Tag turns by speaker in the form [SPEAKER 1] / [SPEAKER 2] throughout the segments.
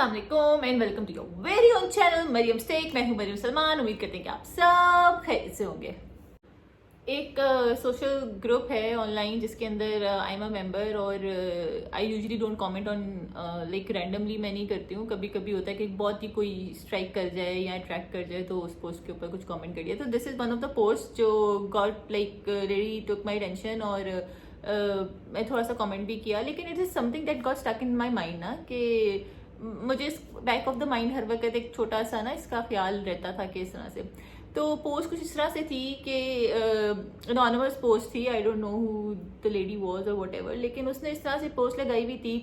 [SPEAKER 1] अस्सलाम वालेकुम and welcome to your very own channel Maryam stack. मैं हूं मरियम सलमान। उम्मीद करते हैं कि आप सब खैरियत से होंगे। एक सोशल ग्रुप है ऑनलाइन जिसके अंदर आई एम अ मेंबर और I usually don't comment on like randomly मैं नहीं करती हूँ। कभी कभी होता है कि बहुत ही कोई स्ट्राइक कर जाए या अट्रैक्ट कर जाए तो उस पोस्ट के ऊपर कुछ कमेंट कर दिया। तो this is one of the post जो got like really took my tension और मैं थोड़ा सा कमेंट भी किया, लेकिन it is something that got stuck in my mind ना, कि मुझे बैक ऑफ द माइंड हर वक्त एक छोटा सा ना इसका ख्याल रहता था कि इस तरह से। तो पोस्ट कुछ इस तरह से थी कि अनोनिमस पोस्ट थी, I don't know who the lady was और वट एवर, लेकिन उसने इस तरह से पोस्ट लगाई हुई थी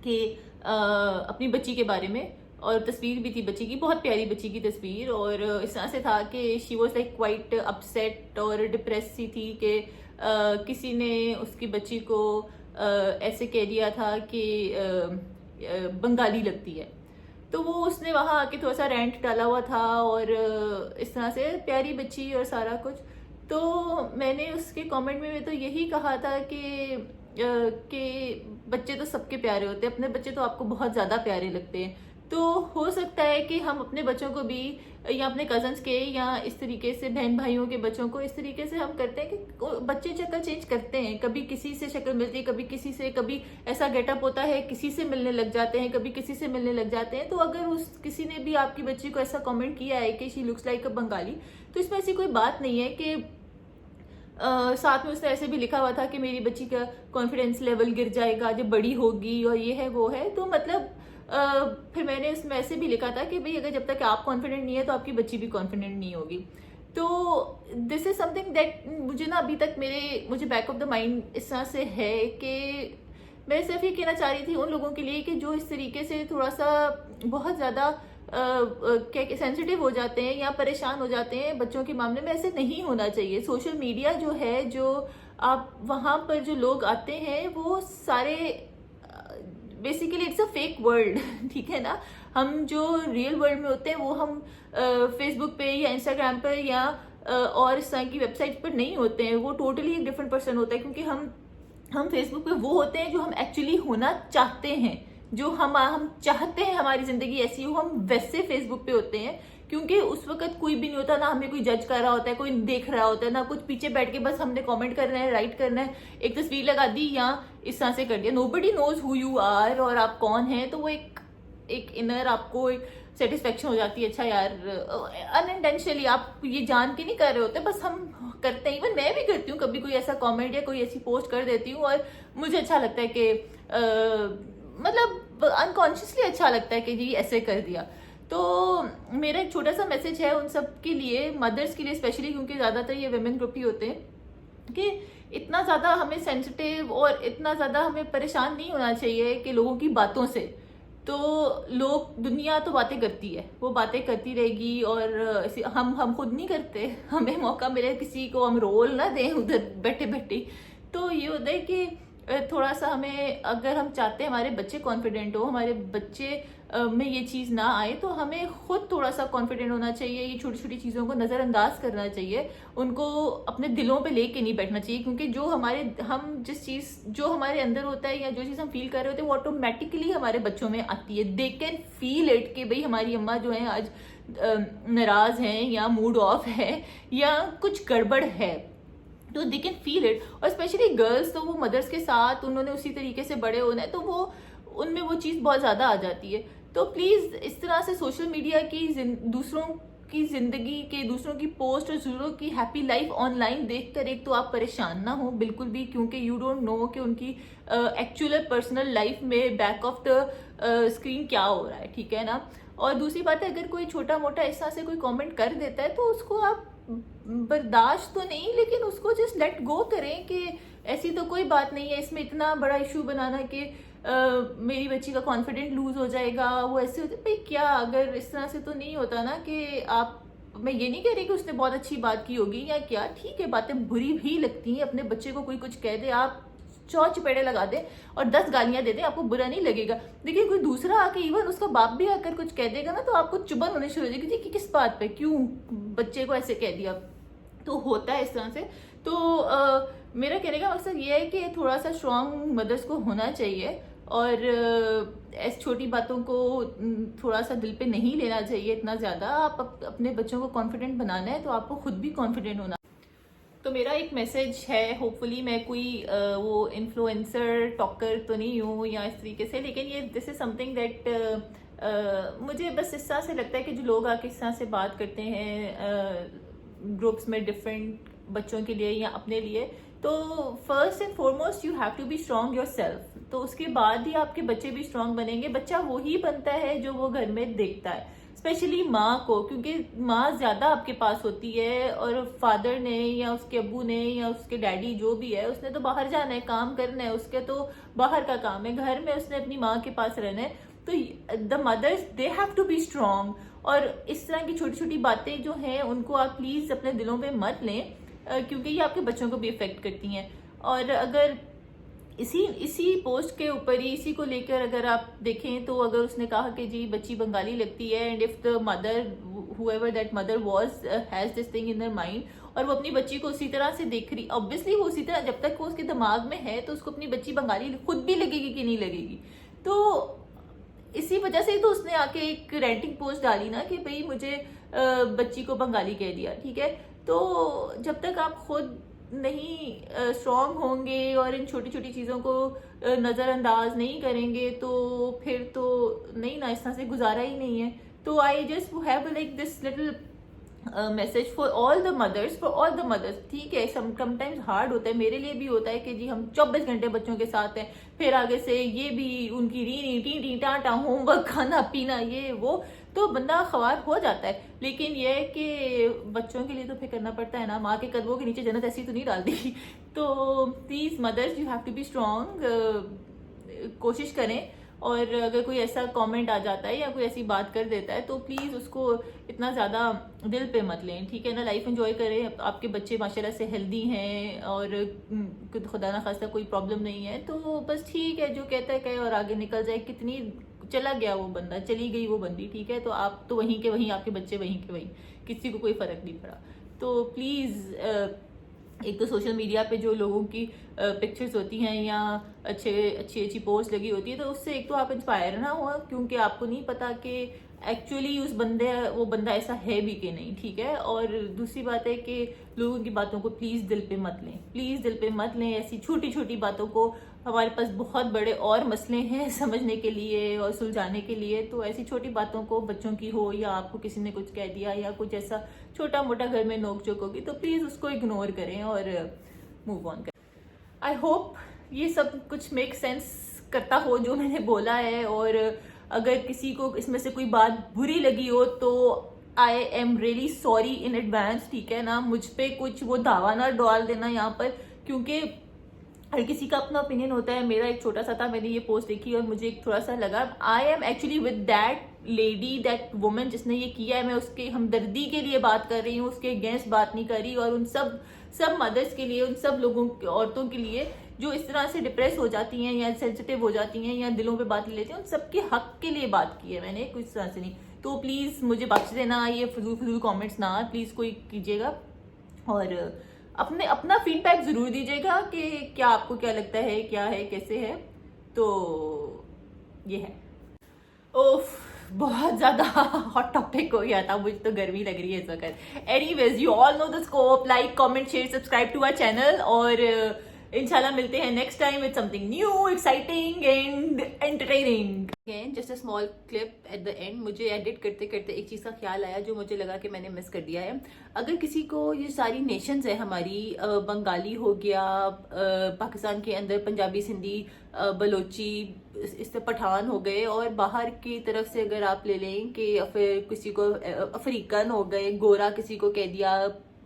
[SPEAKER 1] कि अपनी बच्ची के बारे में, और तस्वीर भी थी बच्ची की, बहुत प्यारी बच्ची की तस्वीर। और इस तरह से था कि she was like quite upset और डिप्रेस सी थी कि किसी ने उसकी बच्ची को ऐसे कह दिया था कि बंगाली लगती है। तो वो उसने वहाँ आके थोड़ा सा रेंट डाला हुआ था और इस तरह से प्यारी बच्ची और सारा कुछ। तो मैंने उसके कमेंट में तो यही कहा था कि बच्चे तो सबके प्यारे होते हैं, अपने बच्चे तो आपको बहुत ज़्यादा प्यारे लगते हैं। तो हो सकता है कि हम अपने बच्चों को भी या अपने कजन्स के या इस तरीके से बहन भाइयों के बच्चों को इस तरीके से हम करते हैं कि बच्चे शक्ल चेंज करते हैं। कभी किसी से शक्ल मिलती है, कभी किसी से, कभी ऐसा गेटअप होता है किसी से मिलने लग जाते हैं, कभी किसी से मिलने लग जाते हैं। तो अगर उस किसी ने भी आपकी बच्ची को ऐसा कमेंट किया है कि शी लुक्स लाइक अ बंगाली, तो इसमें ऐसी कोई बात नहीं है कि साथ में उसने ऐसे भी लिखा हुआ था कि मेरी बच्ची का कॉन्फिडेंस लेवल गिर जाएगा जब बड़ी होगी और ये है वो है। तो मतलब फिर मैंने उसमें ऐसे भी लिखा था कि भाई अगर जब तक आप कॉन्फिडेंट नहीं है तो आपकी बच्ची भी कॉन्फिडेंट नहीं होगी। तो दिस इज समथिंग दैट मुझे ना अभी तक मुझे बैक ऑफ द माइंड इस तरह से है कि मैं सिर्फ ये कहना चाह रही थी उन लोगों के लिए कि जो इस तरीके से थोड़ा सा बहुत ज़्यादा क्या सेंसिटिव हो जाते हैं या परेशान हो जाते हैं बच्चों के मामले में, ऐसे नहीं होना चाहिए। सोशल मीडिया जो है, जो आप वहाँ पर जो लोग आते हैं वो सारे basically it's a fake world ठीक है ना। हम जो रियल वर्ल्ड में होते हैं वो हम फेसबुक पे या इंस्टाग्राम पर या और इस तरह की वेबसाइट पर नहीं होते हैं। वो टोटली एक डिफरेंट पर्सन होता है, क्योंकि हम फेसबुक पे वो होते हैं जो हम एक्चुअली होना चाहते हैं, जो हम चाहते हैं हमारी जिंदगी ऐसी हो, हम वैसे फेसबुक पे होते हैं। क्योंकि उस वक्त कोई भी नहीं होता, ना हमें कोई जज कर रहा होता है, कोई देख रहा होता है, ना कुछ पीछे बैठ के बस हमने कमेंट करना है, राइट करना है, एक तस्वीर लगा दी या इस तरह से कर दिया। Nobody knows who you are और आप कौन हैं। तो वो एक इनर आपको एक सेटिस्फेक्शन हो जाती है, अच्छा यार अनइंटेंशनली आप ये जान के नहीं कर रहे होते, बस हम करते हैं। इवन मैं भी करती हूँ, कभी कोई ऐसा कॉमेंट या कोई ऐसी पोस्ट कर देती हूँ और मुझे अच्छा लगता है कि मतलब अनकॉन्शियसली अच्छा लगता है कि जी ऐसे कर दिया। तो मेरा एक छोटा सा मैसेज है उन सब के लिए, मदर्स के लिए स्पेशली, क्योंकि ज़्यादातर ये वुमेन ग्रुप ही होते हैं, कि इतना ज़्यादा हमें सेंसिटिव और इतना ज़्यादा हमें परेशान नहीं होना चाहिए कि लोगों की बातों से। तो दुनिया तो बातें करती है, वो बातें करती रहेगी और हम खुद नहीं करते। हमें मौका मिले किसी को हम रोल ना दें उधर बैठे बैठे। तो ये होता है कि थोड़ा सा हमें, अगर हम चाहते हैं हमारे बच्चे कॉन्फिडेंट हो, हमारे बच्चे में ये चीज़ ना आए, तो हमें खुद थोड़ा सा कॉन्फिडेंट होना चाहिए। ये छोटी छोटी चीज़ों को नज़रअंदाज करना चाहिए, उनको अपने दिलों पे लेके नहीं बैठना चाहिए। क्योंकि जो हमारे अंदर होता है या जो चीज़ हम फील कर रहे होते हैं वो ऑटोमेटिकली हमारे बच्चों में आती है। दे कैन फील इट कि भाई हमारी अम्मा जो है आज नाराज हैं या मूड ऑफ है या कुछ गड़बड़ है, तो दे कैन फील इट। और स्पेशली गर्ल्स, तो वो मदर्स के साथ उन्होंने उसी तरीके से बड़े होना है, तो वो उनमें वो चीज़ बहुत ज़्यादा आ जाती है। तो प्लीज़ इस तरह से सोशल मीडिया की दूसरों की ज़िंदगी के, दूसरों की पोस्ट और दूसरों की हैप्पी लाइफ ऑनलाइन देखकर एक तो आप परेशान ना हो बिल्कुल भी, क्योंकि यू डोंट नो कि उनकी एक्चुअल पर्सनल लाइफ में बैक ऑफ द स्क्रीन क्या हो रहा है, ठीक है ना। और दूसरी बात है, अगर कोई छोटा मोटा इस तरह से कोई कॉमेंट कर देता है तो उसको आप बर्दाश्त तो नहीं, लेकिन उसको जस्ट लेट गो करें कि ऐसी तो कोई बात नहीं है। इसमें इतना बड़ा इशू बनाना कि मेरी बच्ची का कॉन्फिडेंट लूज हो जाएगा, वो ऐसे होते भाई क्या, अगर इस तरह से तो नहीं होता ना कि आप, मैं ये नहीं कह रही कि उसने बहुत अच्छी बात की होगी या क्या, ठीक है बातें बुरी भी लगती हैं। अपने बच्चे को कोई कुछ कह दे, आप 100 चपेड़े लगा दे और 10 गालियां दे दे, आपको बुरा नहीं लगेगा। लेकिन कोई दूसरा आके, इवन उसका बाप भी आकर कुछ कह देगा ना, तो आपको चुभन होने शुरू हो जाएगी कि किस बात पे, क्यों बच्चे को ऐसे कह दिया। तो होता है इस तरह से। तो मेरा कहने का मकसद ये है कि थोड़ा सा स्ट्रांग मदर्स को होना चाहिए और ऐसी छोटी बातों को थोड़ा सा दिल पे नहीं लेना चाहिए इतना ज़्यादा। आप अपने बच्चों को कॉन्फिडेंट बनाना है तो आपको खुद भी कॉन्फिडेंट होना। तो मेरा एक मैसेज है, होपफुली मैं कोई वो इन्फ्लुएंसर टॉकर तो नहीं हूँ या इस तरीके से, लेकिन ये दिस इज समथिंग दैट मुझे बस इस तरह से लगता है कि जो लोग आके इस तरह से बात करते हैं ग्रुप्स में डिफरेंट बच्चों के लिए या अपने लिए, तो first and foremost you have to be strong yourself. तो उसके बाद ही आपके बच्चे भी स्ट्रांग बनेंगे। बच्चा वही बनता है जो वो घर में देखता है, स्पेशली माँ को, क्योंकि माँ ज्यादा आपके पास होती है और फादर ने या उसके अब्बू ने या उसके डैडी जो भी है उसने तो बाहर जाना है, काम करना है, उसके तो बाहर का काम है। घर में उसने अपनी माँ के पास रहना है। तो the mothers they have to be strong. और इस तरह की छोटी छोटी बातें जो हैं उनको आप प्लीज अपने दिलों पे मत लें, क्योंकि ये आपके बच्चों को भी इफेक्ट करती हैं। और अगर इसी पोस्ट के ऊपर ही इसी को लेकर अगर आप देखें तो अगर उसने कहा कि जी बच्ची बंगाली लगती है, and if the mother whoever that mother was has this thing in their mind, और वो अपनी बच्ची को उसी तरह से देख रही, ऑब्वियसली वो उसी तरह, जब तक वो उसके दिमाग में है तो उसको अपनी बच्ची बंगाली खुद भी लगेगी कि नहीं लगेगी। तो इसी वजह से तो उसने आके एक रेंटिंग पोस्ट डाली ना कि भाई मुझे बच्ची को बंगाली कह दिया, ठीक है। तो जब तक आप खुद नहीं स्ट्रांग होंगे और इन छोटी छोटी चीज़ों को नज़रअंदाज नहीं करेंगे तो फिर तो नहीं ना, इस तरह से गुजारा ही नहीं है। तो I just have like this little message for all the mothers, ठीक है। समटाइम्स हार्ड होता है, मेरे लिए भी होता है कि जी हम 24 घंटे बच्चों के साथ हैं, फिर आगे से ये भी उनकी री टी टी टाटा होमवर्क, खाना पीना, ये वो, तो बंदा ख्वार हो जाता है। लेकिन ये है कि बच्चों के लिए तो फिर करना पड़ता है ना, माँ के कदमों के नीचे जन्नत ऐसी तो नहीं डाल दी। तो please mothers you have to be strong, कोशिश करें। और अगर कोई ऐसा कमेंट आ जाता है या कोई ऐसी बात कर देता है तो प्लीज उसको इतना ज्यादा दिल पे मत लें, ठीक है ना। लाइफ एंजॉय करें, आपके बच्चे माशाल्लाह से हेल्दी हैं और खुदा ना खास्ता कोई प्रॉब्लम नहीं है, तो बस ठीक है, जो कहता है कहे और आगे निकल जाए। कितनी चला गया वो बंदा, चली गई वो बंदी, ठीक है। तो आप तो वहीं के वहीं, आपके बच्चे वहीं के वहीं, किसी को कोई फर्क नहीं पड़ा। तो प्लीज एक तो सोशल मीडिया पे जो लोगों की पिक्चर्स होती हैं या अच्छी पोस्ट लगी होती है, तो उससे एक तो आप इंस्पायर ना हो, क्योंकि आपको नहीं पता कि एक्चुअली वो बंदा ऐसा है भी कि नहीं, ठीक है। और दूसरी बात है कि लोगों की बातों को प्लीज दिल पे मत लें, ऐसी छोटी छोटी बातों को। हमारे पास बहुत बड़े और मसले हैं समझने के लिए और सुलझाने के लिए, तो ऐसी छोटी बातों को, बच्चों की हो या आपको किसी ने कुछ कह दिया या कुछ ऐसा छोटा मोटा घर में नोक झोंक होगी, तो प्लीज उसको इग्नोर करें और मूव ऑन करें। आई होप ये सब कुछ मेक सेंस करता हो जो मैंने बोला है, और अगर किसी को इसमें से कोई बात बुरी लगी हो तो I am really sorry in advance, ठीक है ना। मुझ पे कुछ वो दावा ना डाल देना यहाँ पर, क्योंकि हर किसी का अपना ओपिनियन होता है। मेरा एक छोटा सा था, मैंने ये पोस्ट देखी और मुझे एक थोड़ा सा लगा। I am actually with that lady, that woman जिसने ये किया है। मैं उसके हमदर्दी के लिए बात कर रही हूँ, उसके अगेंस्ट बात नहीं कर रही। और उन सब मदर्स के लिए, उन सब लोगों, औरतों के लिए जो इस तरह से डिप्रेस हो जाती हैं या सेंसिटिव हो जाती हैं या दिलों पे बात ले लेती हैं, उन सबके हक के लिए बात की है मैंने, कुछ तरह से नहीं। तो प्लीज मुझे बख्श देना, ये फजूल कमेंट्स ना प्लीज कोई कीजिएगा, और अपना फीडबैक जरूर दीजिएगा कि क्या आपको क्या लगता है, क्या है, कैसे है। तो ये है। ओफ, बहुत ज्यादा हॉट टॉपिक हो गया था, मुझे तो गर्मी लग रही है इस वक्त। Anyways, you all know the scope, like comment share subscribe to our channel, और इंशाल्लाह मिलते हैं next time with something new, exciting and entertaining. Just a small clip at the end. मुझे एडिट करते करते एक चीज़ का ख्याल आया जो मुझे लगा कि मैंने मिस कर दिया है। अगर किसी को, ये सारी नेशंस है हमारी, बंगाली हो गया, पाकिस्तान के अंदर पंजाबी, सिंधी, बलोची, इस पठान हो गए, और बाहर की तरफ से अगर आप ले लें कि फिर किसी को अफ्रीकन हो गए, गोरा किसी को कह दिया,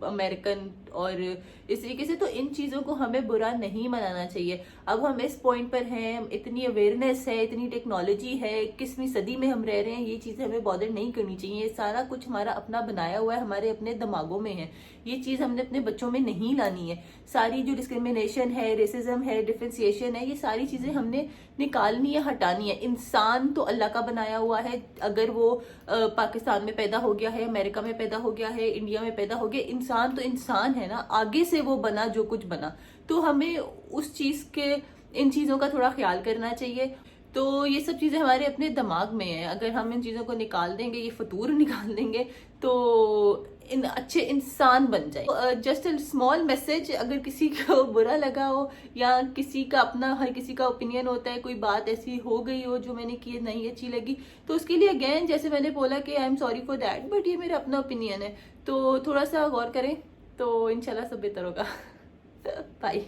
[SPEAKER 1] अमेरिकन, और इस तरीके से, तो इन चीज़ों को हमें बुरा नहीं मनाना चाहिए। अब हम इस पॉइंट पर हैं, इतनी अवेयरनेस है, इतनी टेक्नोलॉजी है, 21वीं सदी में हम रह रहे हैं, ये चीज़ें हमें बॉदर नहीं करनी चाहिए। ये सारा कुछ हमारा अपना बनाया हुआ है, हमारे अपने दिमागों में है। ये चीज़ हमने अपने बच्चों में नहीं लानी है। सारी जो डिस्क्रिमिनेशन है, रेसिज्म है, डिफ्रेंसिएशन है, ये सारी चीज़ें हमने निकालनी है, हटानी है। इंसान तो अल्लाह का बनाया हुआ है, अगर वो पाकिस्तान में पैदा हो गया है, अमेरिका में पैदा हो गया है, इंडिया में पैदा हो गया, इंसान तो इंसान है ना, आगे से वो बना जो कुछ बना। तो हमें उस चीज के, इन चीजों का थोड़ा ख्याल करना चाहिए। तो ये सब चीज़ें हमारे अपने दिमाग में है, अगर हम इन चीज़ों को निकाल देंगे, ये फतूर निकाल देंगे, तो इन अच्छे इंसान बन जाए। जस्ट अ स्मॉल मैसेज, अगर किसी को बुरा लगा हो या किसी का अपना, हर किसी का ओपिनियन होता है, कोई बात ऐसी हो गई हो जो मैंने की नहीं अच्छी लगी, तो उसके लिए अगेन जैसे मैंने बोला कि I am sorry for that, but ये मेरा अपना ओपिनियन है, तो थोड़ा सा गौर करें तो इंशाल्लाह सब बेहतर होगा। बाय।